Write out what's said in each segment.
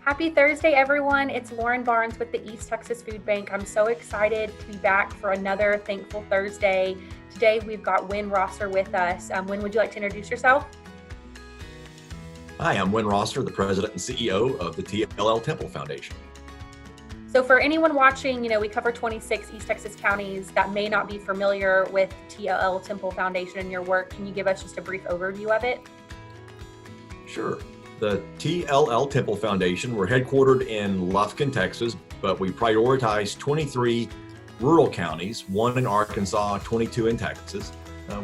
Happy Thursday, everyone. It's Lauren Barnes with the East Texas Food Bank. I'm so excited to be back for another Thankful Thursday. Today, we've got Wynn Rosser with us. Wynn, would you like to introduce yourself? Hi, I'm Wynn Rosser, the president and CEO of the TLL Temple Foundation. So for anyone watching, we cover 26 East Texas counties that may not be familiar with TLL Temple Foundation and your work. Can you give us just a brief overview of it? Sure. The T.L.L. Temple Foundation, we're headquartered in Lufkin, Texas, but we prioritize 23 rural counties, 1 in Arkansas, 22 in Texas.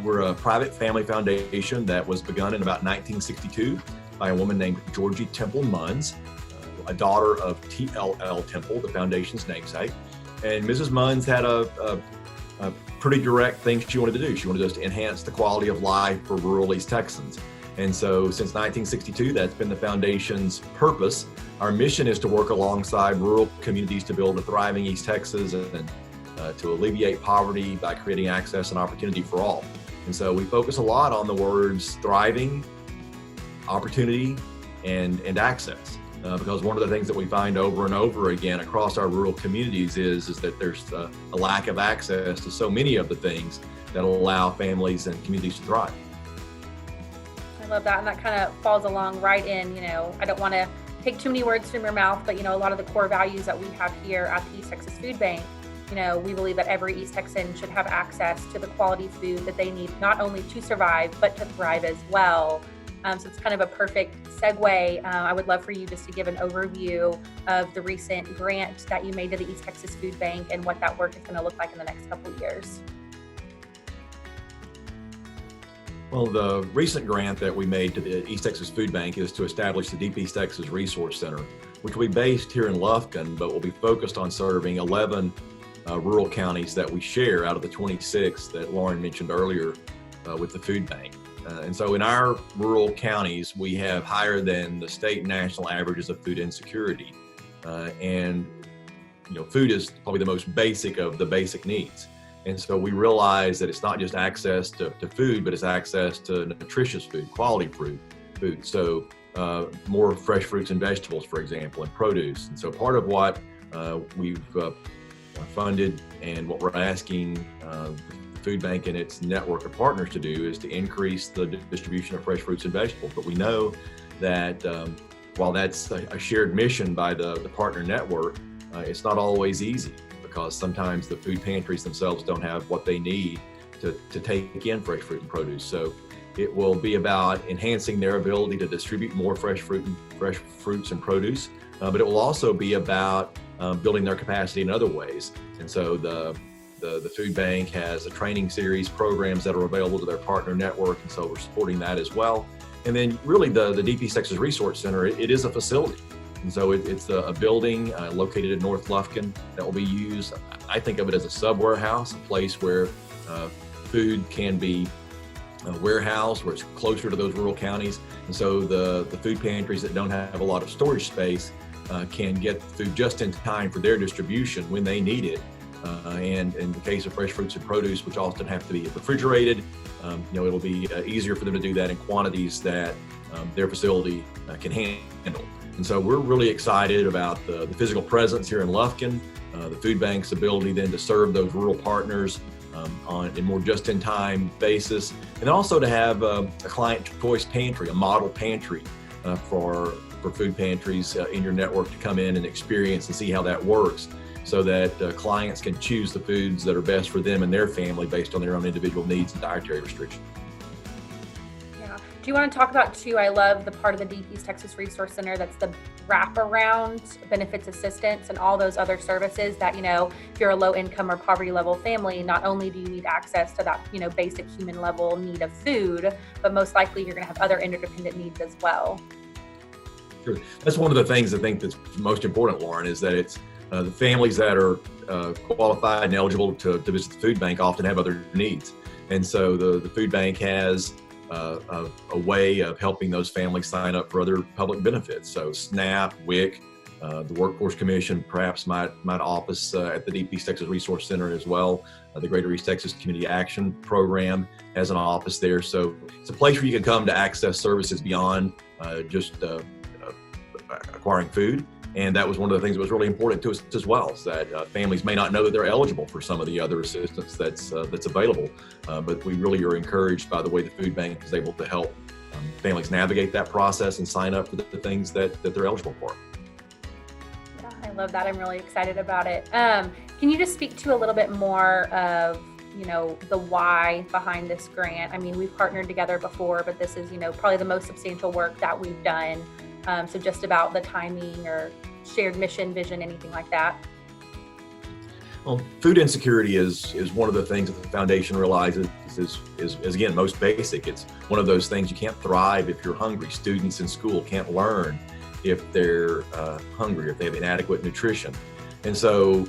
We're a private family foundation that was begun in about 1962 by a woman named Georgie Temple Munns, a daughter of T.L.L. Temple, the foundation's namesake. And Mrs. Munns had a pretty direct thing she wanted to do. She wanted us to enhance the quality of life for rural East Texans. And so since 1962, that's been the foundation's purpose. Our mission is to work alongside rural communities to build a thriving East Texas and to alleviate poverty by creating access and opportunity for all. And so we focus a lot on the words thriving, opportunity, and access. Because one of the things that we find over and over again across our rural communities is that there's a lack of access to so many of the things that will allow families and communities to thrive. I love that. And that kind of falls along right in, I don't want to take too many words from your mouth, but, a lot of the core values that we have here at the East Texas Food Bank, we believe that every East Texan should have access to the quality food that they need, not only to survive, but to thrive as well. So it's kind of a perfect segue. I would love for you just to give an overview of the recent grant that you made to the East Texas Food Bank and what that work is going to look like in the next couple of years. Well, the recent grant that we made to the East Texas Food Bank is to establish the Deep East Texas Resource Center, which will be based here in Lufkin, but will be focused on serving 11 rural counties that we share out of the 26 that Lauren mentioned earlier with the food bank. And so in our rural counties, we have higher than the state and national averages of food insecurity. And food is probably the most basic of the basic needs. And so we realize that it's not just access to food, but it's access to nutritious food, quality food. So more fresh fruits and vegetables, for example, and produce. And so part of what we've funded and what we're asking the food bank and its network of partners to do is to increase the distribution of fresh fruits and vegetables. But we know that while that's a shared mission by the partner network, it's not always easy, because sometimes the food pantries themselves don't have what they need to take in fresh fruit and produce. So it will be about enhancing their ability to distribute more fresh fruits and produce, but it will also be about building their capacity in other ways. And so the food bank has a training series, programs that are available to their partner network, and so we're supporting that as well. And then really the Deep East Texas Resource Center, it is a facility. And so it's a building located in North Lufkin that will be used. I think of it as a sub-warehouse, a place where food can be warehoused, where it's closer to those rural counties. And so the food pantries that don't have a lot of storage space can get food just in time for their distribution when they need it. And in the case of fresh fruits and produce, which often have to be refrigerated, it'll be easier for them to do that in quantities that their facility can handle. And so we're really excited about the physical presence here in Lufkin, the food bank's ability then to serve those rural partners on a more just-in-time basis, and also to have a client choice pantry, a model pantry for food pantries in your network to come in and experience and see how that works, so that clients can choose the foods that are best for them and their family based on their own individual needs and dietary restrictions. Do you want to talk about, too, I love the part of the Deep East Texas Resource Center that's the wraparound benefits assistance and all those other services that, if you're a low income or poverty level family, not only do you need access to that, basic human level need of food, but most likely you're going to have other interdependent needs as well. Sure. That's one of the things I think that's most important, Lauren, is that it's the families that are qualified and eligible to visit the food bank often have other needs. And so the food bank has a way of helping those families sign up for other public benefits. So SNAP, WIC, the Workforce Commission perhaps might office at the Deep East Texas Resource Center as well. The Greater East Texas Community Action Program has an office there. So it's a place where you can come to access services beyond just acquiring food. And that was one of the things that was really important to us as well, is that families may not know that they're eligible for some of the other assistance that's available, but we really are encouraged by the way the food bank is able to help families navigate that process and sign up for the things that they're eligible for. Yeah, I love that. I'm really excited about it. Can you just speak to a little bit more of, the why behind this grant? I mean, we've partnered together before, but this is, probably the most substantial work that we've done. So just about the timing or shared mission, vision, anything like that. Well, food insecurity is one of the things that the foundation realizes is again, most basic. It's one of those things you can't thrive if you're hungry. Students in school can't learn if they're hungry, if they have inadequate nutrition. And so,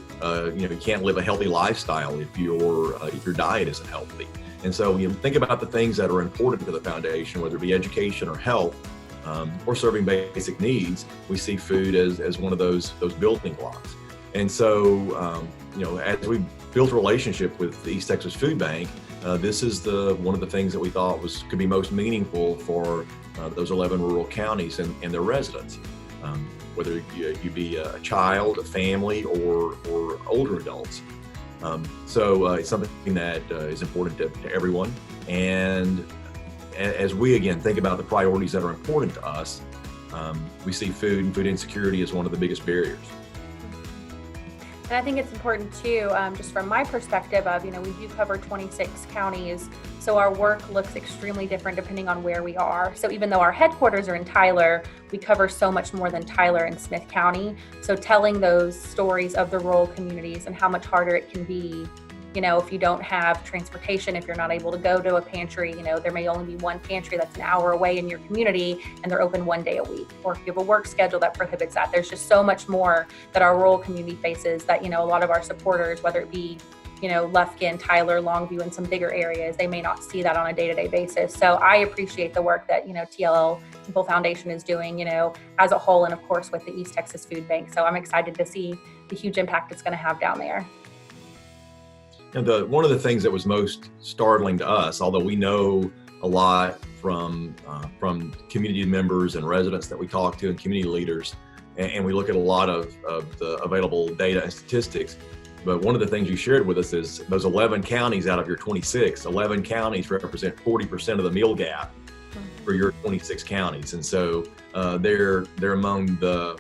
you can't live a healthy lifestyle if your diet isn't healthy. And so when you think about the things that are important to the foundation, whether it be education or health, or serving basic needs, we see food as one of those building blocks. And so, as we built a relationship with the East Texas Food Bank, this is one of the things that we thought could be most meaningful for those 11 rural counties and their residents, whether you be a child, a family, or older adults. So it's something that is important to everyone. And as we, again, think about the priorities that are important to us, we see food and food insecurity as one of the biggest barriers. And I think it's important too, just from my perspective of, we do cover 26 counties, so our work looks extremely different depending on where we are. So even though our headquarters are in Tyler, we cover so much more than Tyler and Smith County. So telling those stories of the rural communities and how much harder it can be, if you don't have transportation, if you're not able to go to a pantry, there may only be one pantry that's an hour away in your community and they're open one day a week. Or if you have a work schedule that prohibits that, there's just so much more that our rural community faces that, a lot of our supporters, whether it be, Lufkin, Tyler, Longview, and some bigger areas, they may not see that on a day-to-day basis. So I appreciate the work that, T.L.L. Temple Foundation is doing, as a whole, and of course with the East Texas Food Bank. So I'm excited to see the huge impact it's going to have down there. And one of the things that was most startling to us, although we know a lot from community members and residents that we talk to and community leaders, and we look at a lot of the available data and statistics, but one of the things you shared with us is those 11 counties out of your 26, 11 counties represent 40% of the meal gap for your 26 counties. And so they're among the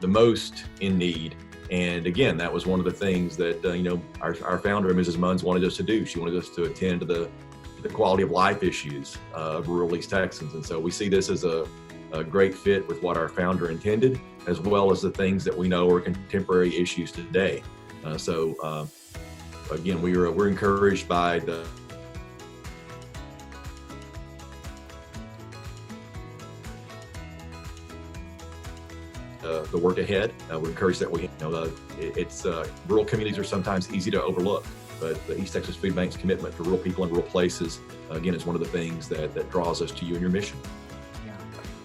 most in need. And again, that was one of the things that, our founder, Mrs. Munns, wanted us to do. She wanted us to attend to the quality of life issues of rural East Texans. And so we see this as a great fit with what our founder intended, as well as the things that we know are contemporary issues today. Again, we're encouraged by the work ahead. We're encouraged that rural communities are sometimes easy to overlook, but the East Texas Food Bank's commitment to rural people and rural places, again, is one of the things that draws us to you and your mission.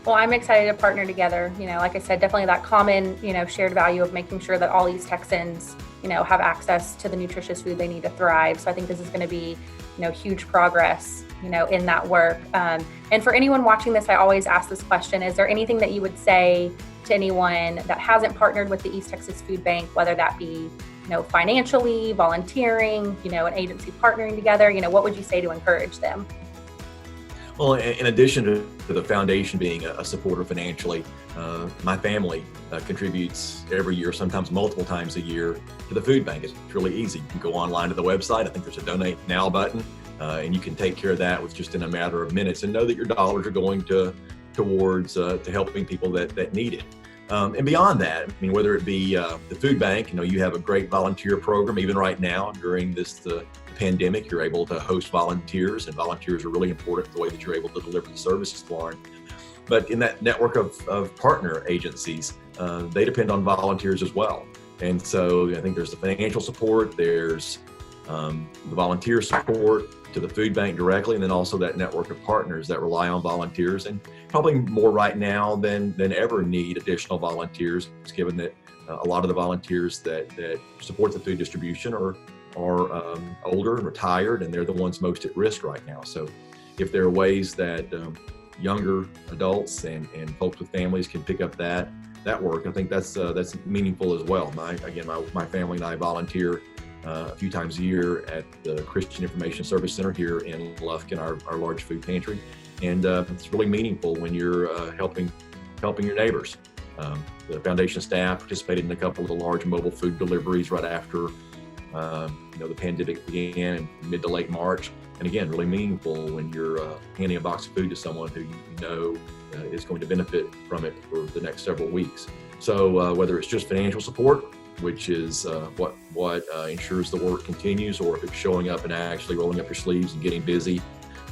Well, I'm excited to partner together. Like I said, definitely that common, shared value of making sure that all East Texans, have access to the nutritious food they need to thrive. So I think this is going to be, huge progress, in that work. And for anyone watching this, I always ask this question: is there anything that you would say to anyone that hasn't partnered with the East Texas Food Bank, whether that be, financially, volunteering, an agency partnering together? What would you say to encourage them? Well, in addition to the foundation being a supporter financially, my family contributes every year, sometimes multiple times a year, to the food bank. It's really easy. You can go online to the website. I think there's a donate now button, and you can take care of that with just in a matter of minutes, and know that your dollars are going towards to helping people that need it. And beyond that, whether it be the food bank, you have a great volunteer program. Even right now, during the pandemic, you're able to host volunteers, and volunteers are really important in the way that you're able to deliver the services for them. But in that network of partner agencies, they depend on volunteers as well. And so I think there's the financial support, there's the volunteer support to the food bank directly, and then also that network of partners that rely on volunteers, and probably more right now than ever need additional volunteers, given that a lot of the volunteers that support the food distribution are older and retired, and they're the ones most at risk right now. So if there are ways that younger adults and folks with families can pick up that that work. I think that's meaningful as well. My family and I volunteer a few times a year at the Christian Information Service Center here in Lufkin, our large food pantry, and it's really meaningful when you're helping your neighbors. The foundation staff participated in a couple of the large mobile food deliveries right after the pandemic began in mid to late March. And again, really meaningful when you're handing a box of food to someone who you know is going to benefit from it for the next several weeks. So whether it's just financial support, which is what ensures the work continues, or if it's showing up and actually rolling up your sleeves and getting busy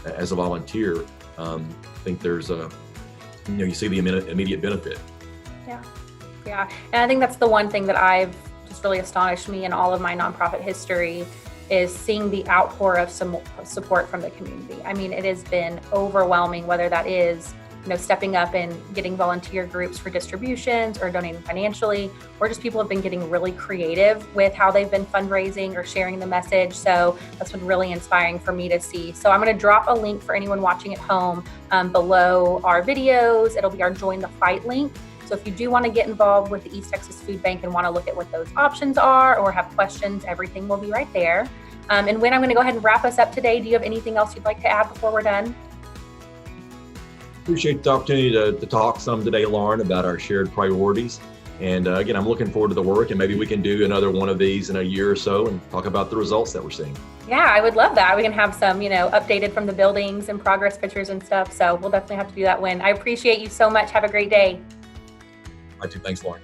as a volunteer, I think there's you see the immediate benefit. Yeah. And I think that's the one thing that I've just really astonished me in all of my nonprofit history is seeing the outpour of some support from the community. I mean, it has been overwhelming, whether that is, stepping up and getting volunteer groups for distributions or donating financially, or just people have been getting really creative with how they've been fundraising or sharing the message. So that's been really inspiring for me to see. So I'm going to drop a link for anyone watching at home below our videos. It'll be our Join the Fight link. So if you do want to get involved with the East Texas Food Bank and want to look at what those options are or have questions, everything will be right there. And Wynn, I'm going to go ahead and wrap us up today. Do you have anything else you'd like to add before we're done? Appreciate the opportunity to talk some today, Lauren, about our shared priorities. And again, I'm looking forward to the work, and maybe we can do another one of these in a year or so and talk about the results that we're seeing. Yeah, I would love that. We can have some, updated from the buildings and progress pictures and stuff. So we'll definitely have to do that, Wynn. I appreciate you so much. Have a great day. I do. Thanks, Lauren.